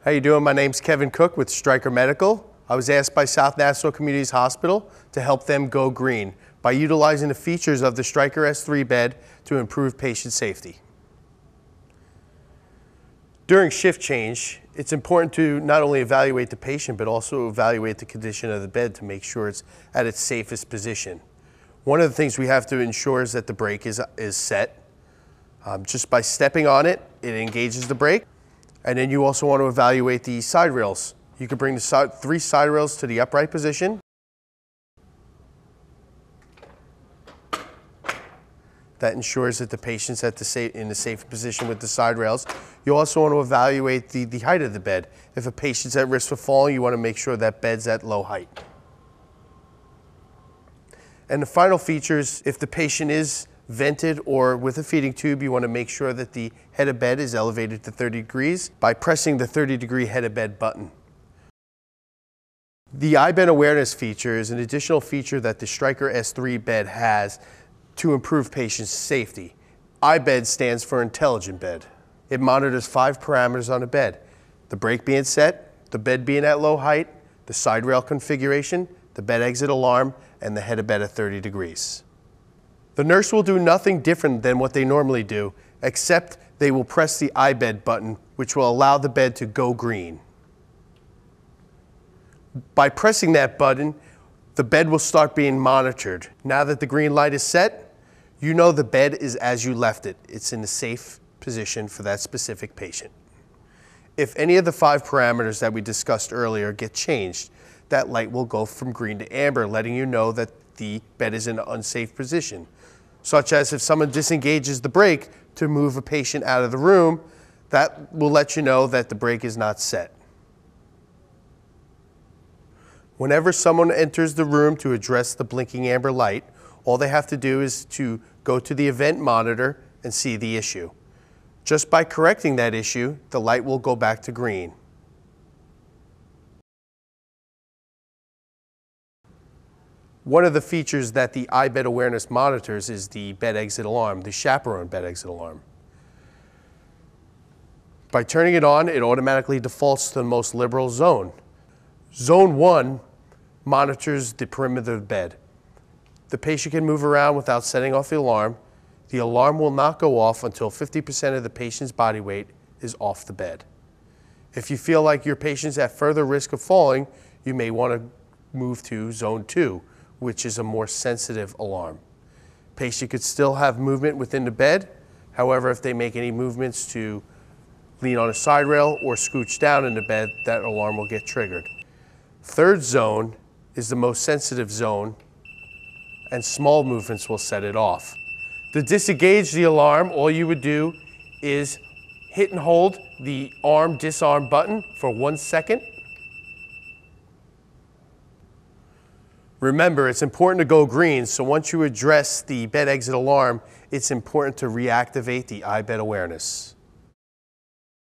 How you doing? My name's Kevin Cook with Stryker Medical. I was asked by South Nassau Community's Hospital to help them go green by utilizing the features of the Stryker S3 bed to improve patient safety. During shift change, it's important to not only evaluate the patient, but also evaluate the condition of the bed to make sure it's at its safest position. One of the things we have to ensure is that the brake is set. Just by stepping on it, it engages the brake. And then you also want to evaluate the side rails. You can bring the three side rails to the upright position. That ensures that the patient's in the safe position with the side rails. You also want to evaluate the height of the bed. If a patient's at risk of falling, you want to make sure that bed's at low height. And the final features, if the patient is vented or with a feeding tube, you want to make sure that the head of bed is elevated to 30 degrees by pressing the 30-degree head of bed button. The iBed awareness feature is an additional feature that the Stryker S3 bed has to improve patient safety. iBed stands for Intelligent Bed. It monitors 5 parameters on the bed: the brake being set, the bed being at low height, the side rail configuration, the bed exit alarm, and the head of bed at 30 degrees. The nurse will do nothing different than what they normally do, except they will press the iBed button, which will allow the bed to go green. By pressing that button, the bed will start being monitored. Now that the green light is set, you know the bed is as you left it. It's in a safe position for that specific patient. If any of the 5 parameters that we discussed earlier get changed, that light will go from green to amber, letting you know that the bed is in an unsafe position. Such as if someone disengages the brake to move a patient out of the room, that will let you know that the brake is not set. Whenever someone enters the room to address the blinking amber light, all they have to do is to go to the event monitor and see the issue. Just by correcting that issue, the light will go back to green. One of the features that the iBed awareness monitors is the bed exit alarm, the chaperone bed exit alarm. By turning it on, it automatically defaults to the most liberal zone. Zone 1 monitors the perimeter of the bed. The patient can move around without setting off the alarm. The alarm will not go off until 50% of the patient's body weight is off the bed. If you feel like your patient's at further risk of falling, you may want to move to Zone 2, which is a more sensitive alarm. Patient could still have movement within the bed. However, if they make any movements to lean on a side rail or scooch down in the bed, that alarm will get triggered. Third zone is the most sensitive zone, and small movements will set it off. To disengage the alarm, all you would do is hit and hold the arm disarm button for 1 second. Remember, it's important to go green, so once you address the bed exit alarm, it's important to reactivate the iBed awareness.